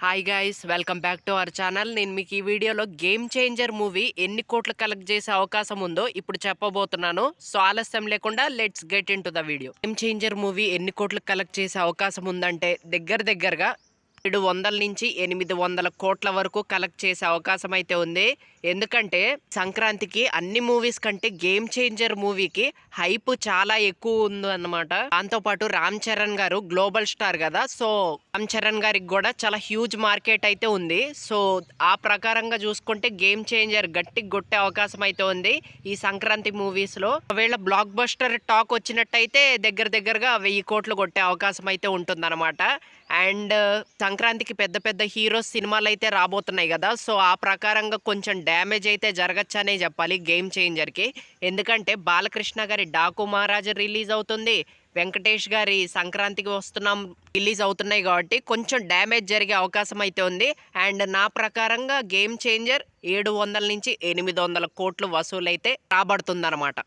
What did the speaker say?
Hi guys, welcome back to our channel. నేను మీకు ఈ వీడియోలో గేమ్ చేంజర్ మూవీ ఎన్ని కోట్లు కలెక్ట్ చేసే అవకాశం ఉందో ఇప్పుడు చెప్పబోతున్నాను. సో ఆలస్యం లేకుండా let's get in to the video. Game changer movie ఎన్ని కోట్లు కలెక్ట్ చేసే అవకాశం ఉందంటే దగ్గరగా 700 నుంచి 800 కోట్ల వరకు కలెక్ట్ చేసే అవకాశం అయితే ఉంది. ఎందుకంటే సంక్రాంతికి అన్ని మూవీస్ కంటే గేమ్ చేంజర్ మూవీకి హైప్ చాలా ఎక్కువ ఉంది అన్నమాట. దాంతోపాటు రామ్ చరణ్ గారు గ్లోబల్ స్టార్ కదా, సో రామ్ చరణ్ గారికి కూడా చాలా హ్యూజ్ మార్కెట్ అయితే ఉంది. సో ఆ ప్రకారంగా చూసుకుంటే గేమ్ చేంజర్ గట్టి కొట్టే అవకాశం అయితే ఉంది ఈ సంక్రాంతి మూవీస్ లో. ఒకవేళ బ్లాక్ బస్టర్ టాక్ వచ్చినట్టయితే దగ్గరగా 1000 కోట్లు కొట్టే అవకాశం అయితే ఉంటుందన్నమాట. అండ్ సంక్రాంతికి పెద్ద హీరోస్ సినిమాలు అయితే రాబోతున్నాయి కదా, సో ఆ ప్రకారంగా కొంచెం డ్యామేజ్ అయితే జరగచ్చనే చెప్పాలి గేమ్ చేంజర్కి. ఎందుకంటే బాలకృష్ణ గారి డాకు మహారాజు రిలీజ్ అవుతుంది, వెంకటేష్ గారి సంక్రాంతికి వస్తున్నాం రిలీజ్ అవుతున్నాయి కాబట్టి కొంచెం డ్యామేజ్ జరిగే అవకాశం అయితే ఉంది. అండ్ నా ప్రకారంగా గేమ్ చేంజర్ 700 నుంచి 800 కోట్లు వసూలైతే రాబడుతుందన్నమాట.